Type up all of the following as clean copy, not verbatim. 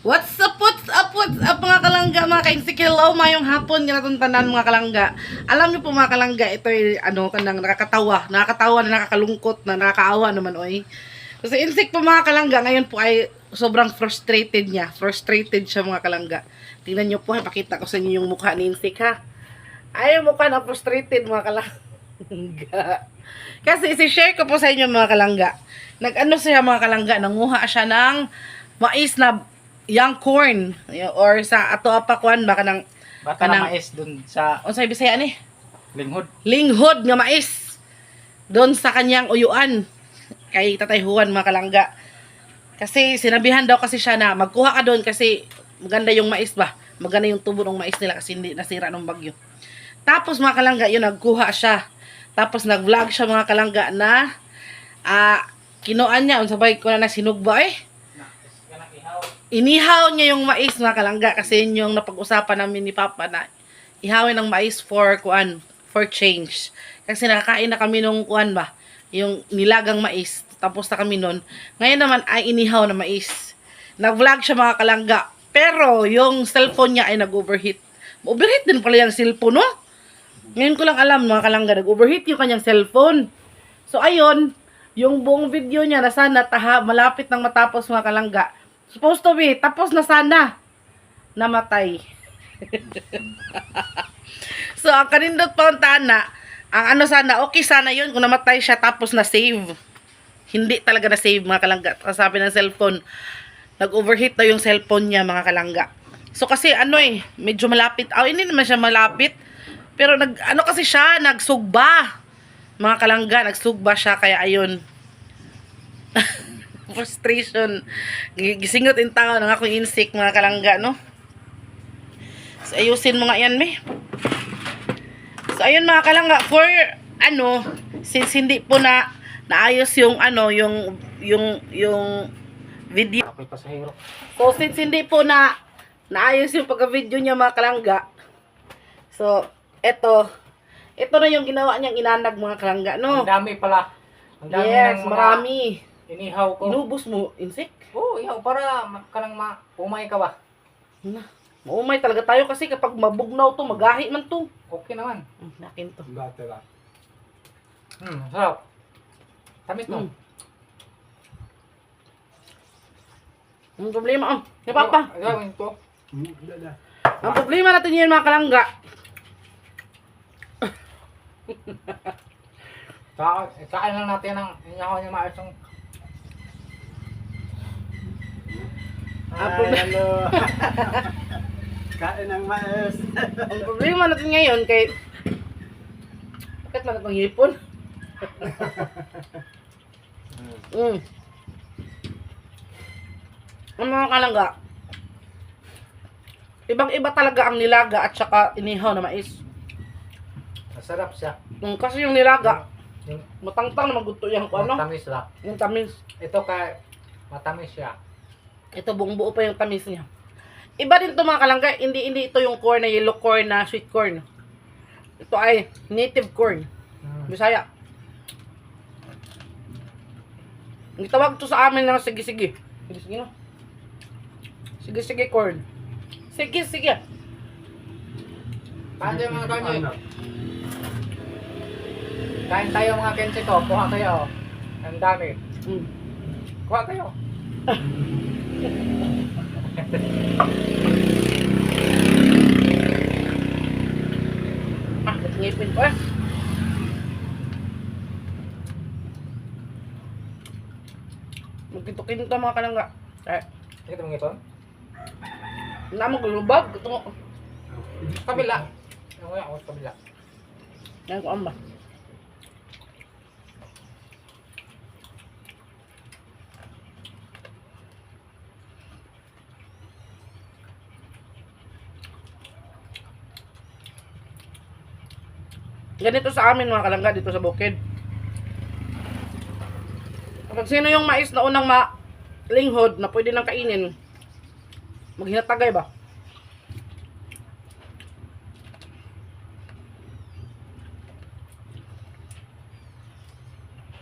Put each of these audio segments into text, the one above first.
What's up mga kalangga, mga ka-insikilo, mayong hapon, ginatuntanan mga kalangga. Alam niyo po mga kalangga, ito ay kanang nakakatawa na nakakalungkot, na nakakaawa naman, oy. Kasi insik po mga kalangga, ngayon po ay sobrang frustrated niya. Frustrated siya mga kalangga. Tingnan niyo po, pakita ko sa inyo yung mukha ni insik ha. Ay, yung mukha na frustrated mga kalangga. Kasi isi-share ko po sa inyo mga kalangga. Nag-ano siya mga kalangga, nanguha siya ng mais na young corn or sa ato apa kuan baka nang Baka na mais dun sa unsay Bisaya ni linghod. nga mais doon sa kanyang uyuan kay Tatay Juan mga kalangga. Kasi sinabihan daw kasi siya na magkuha ka doon kasi maganda yung mais ba, maganda yung tubo ng mais nila kasi hindi nasira ng bagyo. Tapos mga kalangga yun, nagkuha siya, tapos nag-vlog siya mga kalangga na kinuan niya unsabay ko na sinugba inihaw niya yung mais mga kalangga kasi yun yung napag-usapan namin ni Papa na ihawin ng mais for change. Kasi nakakain na kami nung kuan ba, yung nilagang mais. Tapos na kami nun. Ngayon naman ay inihaw na mais. Nag-vlog siya mga kalangga. Pero yung cellphone niya ay nag-overheat. Overheat din pala yung cellphone, no? Ngayon ko lang alam mga kalangga, nag-overheat yung kanyang cellphone. So ayun, yung buong video niya na sana malapit nang matapos mga kalangga. Supposed to be, tapos na sana. Namatay. So, ang kanindot pa ang ano sana, okay sana yun kung namatay siya tapos na save. Hindi talaga na save mga kalangga. Sabi ng cellphone, nag-overheat na yung cellphone niya mga kalangga. So, kasi medyo malapit. Hindi naman siya malapit. Pero kasi siya, nagsugba. Mga kalangga, nagsugba siya, kaya ayun. Frustration. Gisingot in tao ng akong insik mga kalangga, no? So, ayusin mo nga yan, me. So, ayun mga kalangga, for, since hindi po naayos yung, yung video. Ako'y pasahero. So, since hindi po naayos yung pagka-video niya mga kalangga, so, ito na yung ginawa niyang inanag mga kalangga, no? Ang dami pala. Ang dami Yes, ng mga marami. inihaw ko. Inubos mo, insik? Oo, ihaw para kanang umay ka ba? Maumay talaga tayo kasi kapag mabugnaw to, magahi man to. Okay naman. Nakin to. Sarap. Tamis no? Ang problema, kaya Papa. Gawin to. Ang problema natin yun mga kalangga. Kain lang natin ang inihaw niya maayos yung Hello. Kain ng mais. Ang problema natin ngayon kay bakit man itong hipon? Ang mga kalangga, ibang-iba talaga ang nilaga at saka inihaw na mais. masarap siya. Kasi yung nilaga, Yung matangtang na maguto yung matamis lang. yung tamis. Ito matamis siya. Ito buong buo pa yung tamis niya. Iba din to mga kalangga, hindi ito yung corn na yellow corn na sweet corn. Ito ay native corn. Bisaya. Ang tawag to sa amin ng sige-sige. Sige-sige no? Sige-sige corn. Sige-sige. Paano yung mga kanyo? Kain tayo mga kensi ko. Kuha kayo. Ang dami. Kuha kayo. Ngipin ko eh. Magkito-kinto mga kalangga. Ito mong ito. Namang gulubag. Ito mo. Kabila. Ako sa kabila. Yan ko amba. Ganito sa amin mga kalangga dito sa bukid. Kapag sino yung mais na unang linghod na pwede nang kainin, maghinatagay ba?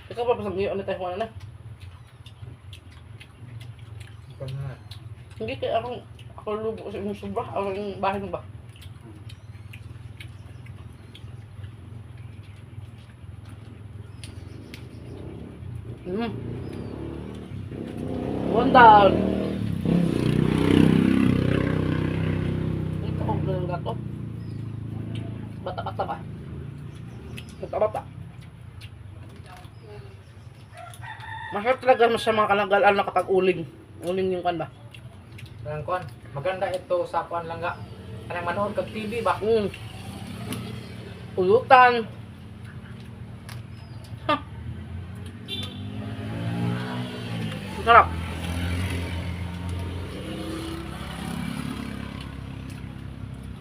Ikaw pa pasang iyo, ano tayo na? Hindi kaya ako lubo sa imong sobra. Ang bahay mo ba? One down. Ito kong ganun gato. Bata-bata ba? Bata-bata. Masarap talaga sa mga kalanggalan na kapag uling. Uling yung kan ba? Ang kuan, maganda ito sa kuan lang nga. Kanang manood kag TV ba? Ulutan. Ha. Ang sarap.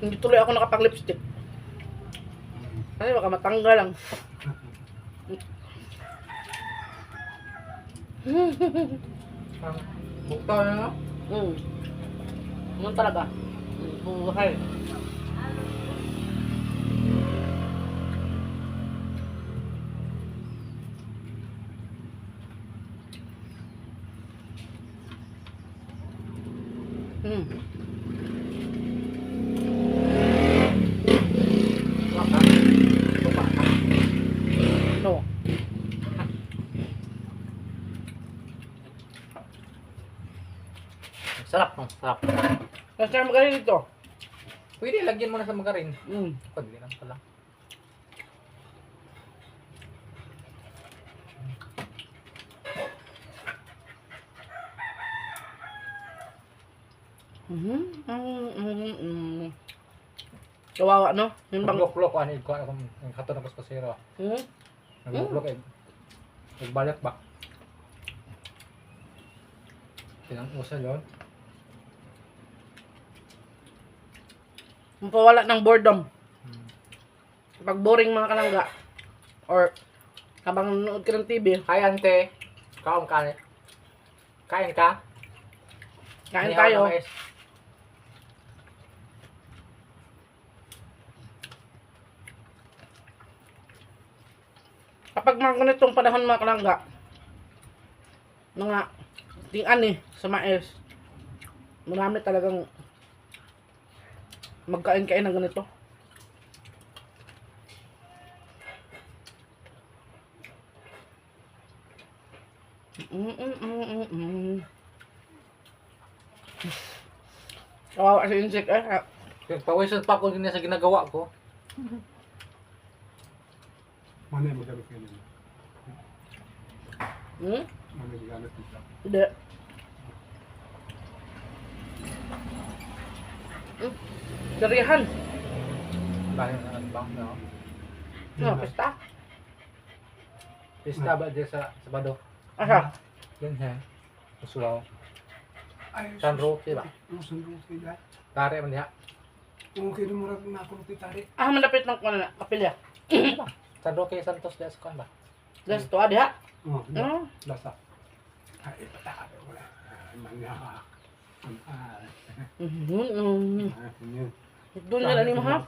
Hindi tuloy ako nakapag-lipstick. Kasi baka matanggal lang. Ang bukto na no? Ano talaga? Buhay. Waka. Tupa ka. No. Sarap no? Sarap. Kasi magaling ito. Pwede lagyan mo na sa magarin. Mm. Pwede lang pala. Kawawa, no? Yung bang... Nagluklok ano ko ako ang kato na kuskusero. Hmm? Nagluklok Nagbalot ba? Tinang usal yun. Mapawala ng boredom. Pag boring mga kalangga. Or habang nanonood ka ng TV, Hi ante. Kaon ka. Kain ka? kain Inihaw tayo. na mais. Kapag mga ganitong panahon mga kalangga, mga tingan sa mais, marami talagang magkain-kain ng ganito. Kawawa si insect Pawisan pa ako sa ginagawa ko. Mana yang magamit kayo nila? Hmm? Mana yung gamit nila? Hindi. Darihan. Dahil na bang no. No, pista. Pista ba diya sa Sabado? Asa? Yan ha. Usuaw. Ay, San Roque ba? Ang San Roque ba? Tare man diha. Kung kinumurag na ako ng titari. Malapit ng kuna kapilya. San Roque Santos diha sa kuan ba? Gas to diha. Oo, Ah. lasa. Ay, pataka. Wala. Manyak. Ay, Mhm. yun. Doon na ni mo ha.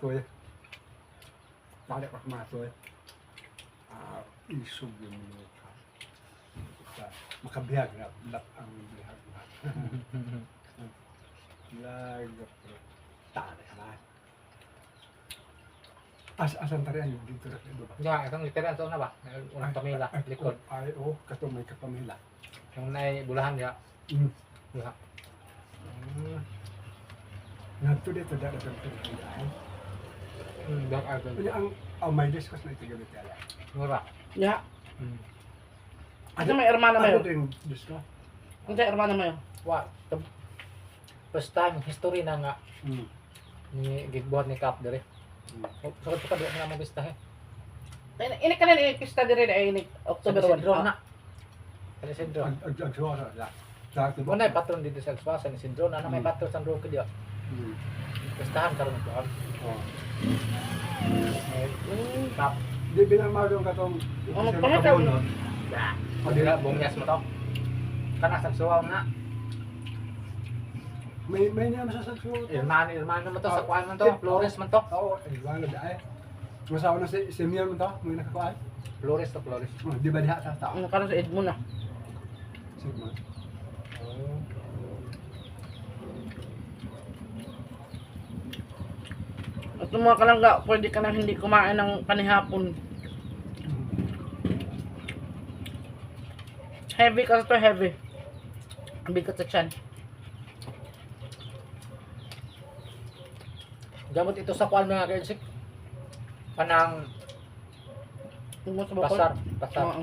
Tali ko kumasoy. Isog yung mga ka. Makabihag na. Lap ang bihag na. Laga po. Tali ka na. Asan tarihan yung dito rin ba? Ya, itong literal to na ba? Unang pamila, likod. Ay, oo. Kato may kapamila. Yung nay bulahan diha. Diha. Nagto dito dara sa pagkain. Black Island. Kanya ang may discuss na ito gamit yala. Mura. Ya. Ano may hermana mo Ano yun? din disco? Ano may hermana mo yun? Wa. First time history na nga Mm. ni gigbuhat ni Cap dire. Sakit pa di na mo bistahe. Ini ka na pista dire ay ini October 1. Syndrome na. Kani syndrome. Agsuara la. Dati Mo na patron dito sa Alswasa ni syndrome na may patron sa Roque diha. Bistahan karon ko. Oh. Cap. Di binamadong katong Ano pa na daw? Dira bungyas mo to. Kana sa suwaw na. May niya masasagsuot. Irmano mo to sa kuan man to, Flores man to. Oo, wala di ay. Masawa na si Mian mo to, may nakakuan. Flores to Flores. Di ba diha sa tao? Ano ka sa Edmond na? Sige mo. Ito mga kalangga, pwede ka nang hindi kumain ng panihapon. Heavy kasi to, heavy. Ang bigat sa tiyan. Gamot ito sa kuan mga kensik. Kanang Yung mga sa bakol. pasar. Pasar. Oo.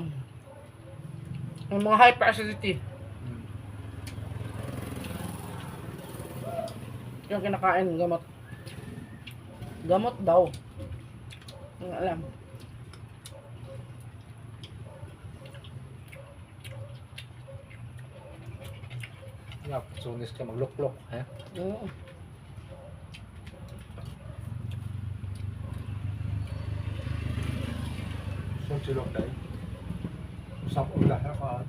Yung mga hyperacidity. Yung kinakain, gamot. Gamot daw. Ang alam. Yeah, sunis ka magluklok. Eh? Oo. So, silok tayo. Usap ulah ako.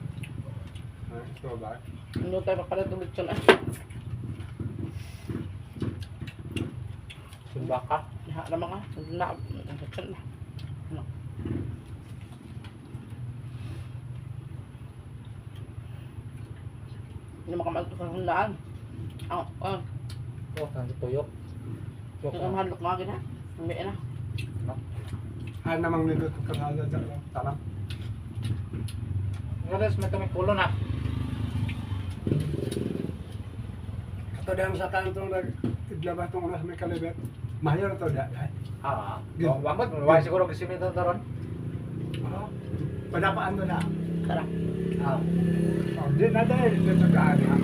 Ito ba? Ano tayo papalit ulit siya na. Sumbaka. Iha naman ka. Na. Siya na. Ano? Hindi makamagto sa handaan. Oh, nandito tuyok. Tuyok Yung na. mahal ko mga gina. Hindi na. Hay namang nilot ka sa dyan. Tanang. Ngayon, may tuming kulo na. Kato dyan sa kantong naglabas tong unas may kalibet. Mahal to dyan. Ah, Good. wamot. Wala siguro kasi may taron. Padapaan to na. Sarap. Ah. Di na dahil. Dito kaan ha.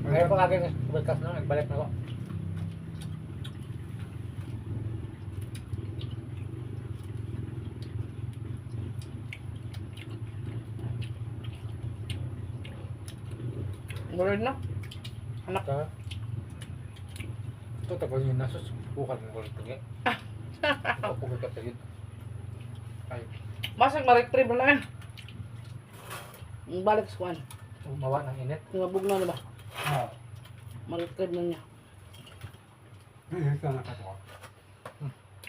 Ngayon ko aking bulkas na, nagbalik na ko. Bulod na. Anak. Ito. Ito tagal yun na sus. Bukal mo ko rin tingin. Ito po ka tingin. Ay, Basag ma-retrieve na yan. Yung balik sa kuwan. umawa ng init. Tingabog na ba? Ah. Ma-retrieve na niya. Ito na kato.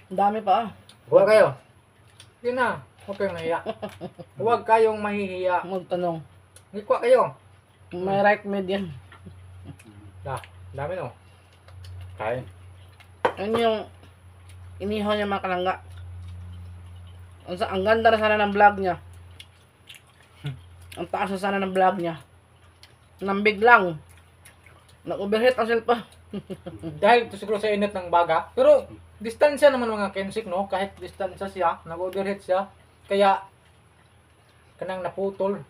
Ang dami pa ah. Huwag kayo. Yun na. Huwag kayong nahiya. Huwag kayong mahihiya. Magtanong. Ngikwa kayo. May right med yan. Dami no. Kaya. Yan yung inihaw niya mga kalangga. Ang ganda na sana ng vlog niya. Ang taas na sana ng vlog niya. Nambig lang. Nag-overheat ang cellphone. Dahil ito siguro sa init ng baga. Pero distansya naman mga kensik no. Kahit distansya siya, nag-overheat siya. Kaya kanang naputol.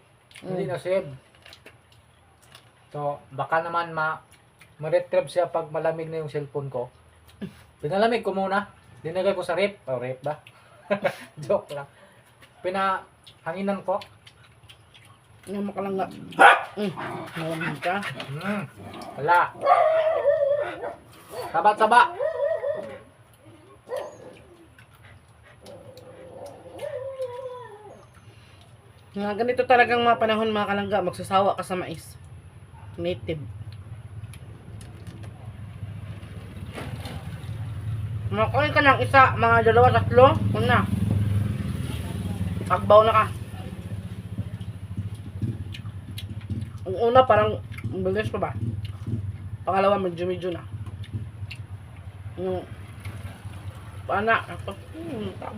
Hindi na save. So baka naman ma-retrieve siya pag malamig na yung cellphone ko. Pinalamig ko muna. Dinagay ko sa rep. Oh, rep ba? Joke lang. Pinahanginan ko. Yung mga kalangga. Malamig ka. Wala. Saba-saba. Nga ganito talagang mga panahon mga kalangga. Magsasawa ka sa mais. Native. Makain ka ng isa, mga dalawa, tatlo. Una. Pagbaw na ka. Ang una parang bilis pa ba? Pangalawa medyo na. Yung pana,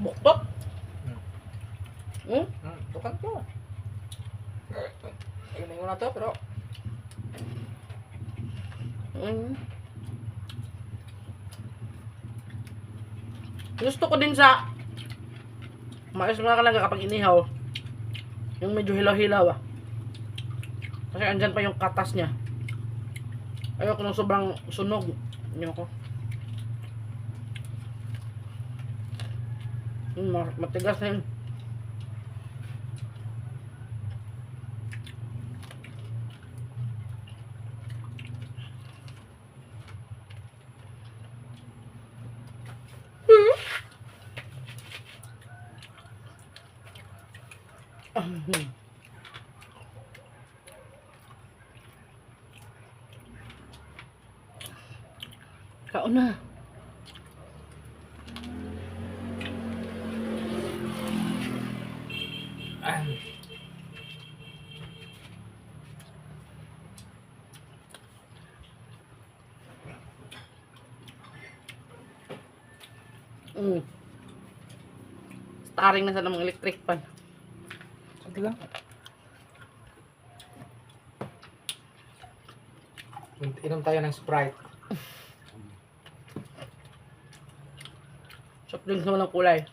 buktot. Tukan to. Ayun na to pero Gusto ko din sa mais mga kalangga kapag inihaw. Yung medyo hilaw-hilaw ah. Kasi andyan pa yung katas niya. Ayoko nung sobrang sunog. Ayoko. Matigas na yun. Kaon na. Mm. Starring na sa mga electric pan. Sige lang. Inom tayo ng Sprite. Soft drinks na walang kulay.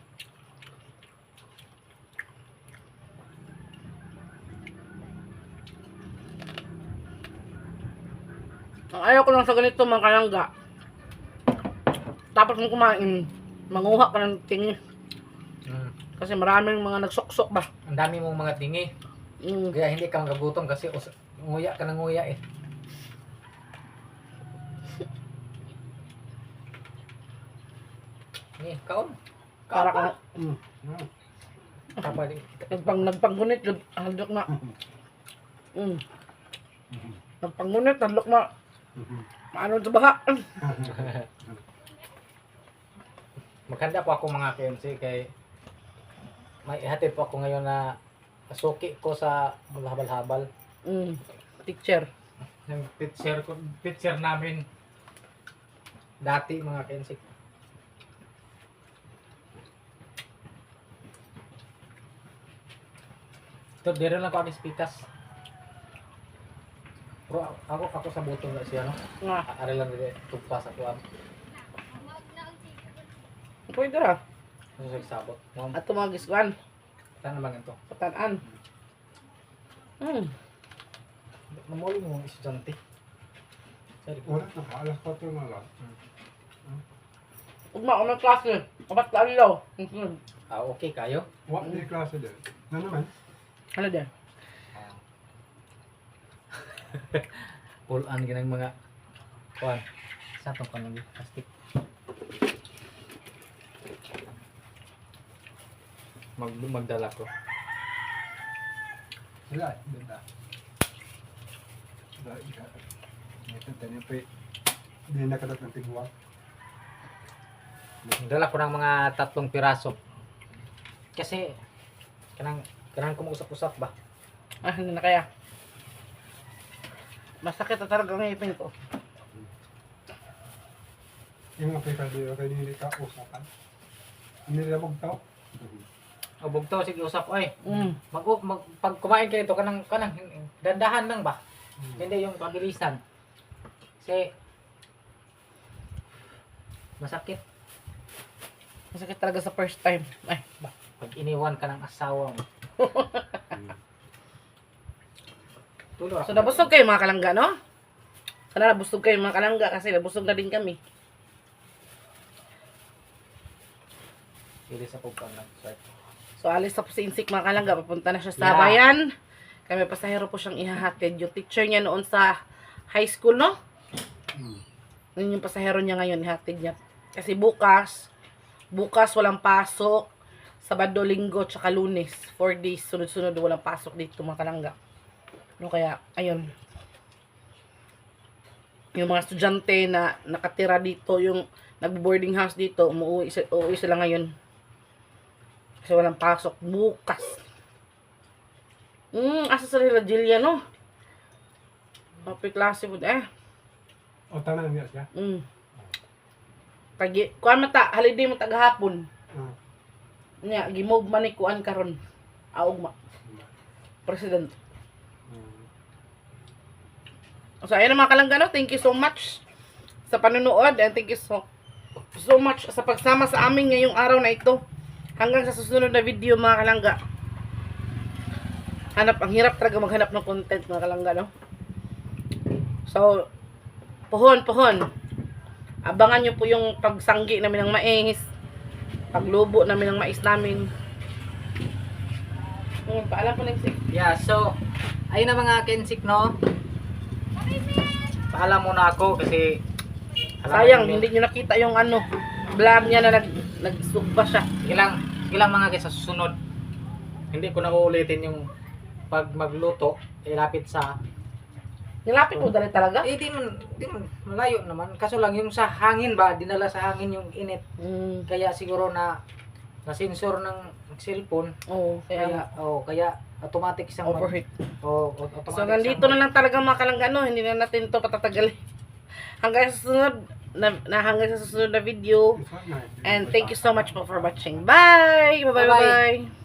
Ang ayaw ko lang sa ganito, mga kalangga. Tapos mo kumain, manguha ka ng tingi. Mm. Kasi maraming mga nagsuksok ba. Ang dami mong mga tingi. Mm. Kaya hindi ka magagutom kasi nguya ka ng nguya eh. Eh, kaon. Para ka Mm. Mm. Kapag nagpanggunit, handok na. Mm. Nagpanggunit, handok na. Maano sa baha. Maganda po ako mga KMC kay may ihatid po ako ngayon na suki ko sa habal-habal. Mm. Teacher. Yung teacher namin dati mga KMC. Ito, dito lang ko ang spikas. Pero ako sa butong na siya, no? Nga. Ari lang dito, tugpas ako ang Pwede ra. sabot. Ma'am, At tumagiswan. saan naman ito? Patanan. Mm. Namuli mo mga estudyante. Sorry. Wala, nakaalas 4 na lang. Ugma, unang klase. Kapat ka alaw. Okay kayo? Wala na yung klase din. Na naman? Ano din? Pulaan ganang mga kuan. Sa itong panong plastic. Magdala ko. Sila, benda. Sila, ika. Ito, tayo pa hindi nakadat ng tigwa. Magdala ko ng mga 3 piraso. Kasi kanang ko mag-usap-usap ba? Ah, hindi na kaya. Masakit na talaga ang ipin ko. Yung mga pwede kayo hindi ka usapan. Hindi nila magtaw. O bugto sige usap oy. Mm. Pag kumain kayo ito kanang dandahan lang ba? Hindi yung pabilisan. Kasi masakit Masakit talaga sa first time. Ay, ba. pag iniwan ka ng asawa mo. Tulo So, nabusog kayo mga kalangga, no? Sana nabusog kayo mga kalangga kasi nabusog na din kami. Pili sa pagpang lang. So, alis na po si Insik mga kalangga. Papunta na siya sa Yeah. bayan. Kami pasahero po siyang ihahatid. Yung teacher niya noon sa high school, no? Yun yung pasahero niya ngayon, ihatid niya. Kasi bukas walang pasok. Sabado, Linggo, tsaka Lunes. 4 days, sunod-sunod walang pasok dito mga kalangga. No, kaya, ayun. Yung mga estudyante na nakatira dito, yung nag-boarding house dito, uuwi sila ngayon. Kasi walang pasok. Bukas. Asa sa nila, Jillian, no? Happy klase po, O, tanan niya siya. Kuan mata, holiday mo tagahapon. Ah. Nya, gimog man ni kuan karon. Aog ma. President. So, ayun mga kalangga, no? Thank you so much sa panonood and thank you so much sa pagsama sa amin ngayong araw na ito. Hanggang sa susunod na video mga kalangga. Ang hirap talaga maghanap ng content mga kalangga, no? So, pohon. Abangan nyo po yung pagsanggi namin ng mais. Paglubo namin ng mais namin. Paalam po lang si. Yeah, so ayun na mga Kensik, no? Paalam muna ako kasi Sayang, hindi nyo nakita yung vlog niya na nagsugba siya. ilang mga guys sa susunod. Hindi ko na uulitin yung pag magluto, ilapit sa Nilapit mo dali talaga? di man malayo naman. Kaso lang yung sa hangin ba, dinala sa hangin yung init. Kaya siguro na sensor ng cellphone. Oo, Kaya automatic siyang overheat. automatic So, nandito na lang talaga mga kalangga, no? Hindi na natin ito patatagal. Hanggang sa susunod, hanggang sa susunod na video. It's not nice. And thank you so much po for watching. Bye! Bye-bye! Bye-bye. Bye-bye!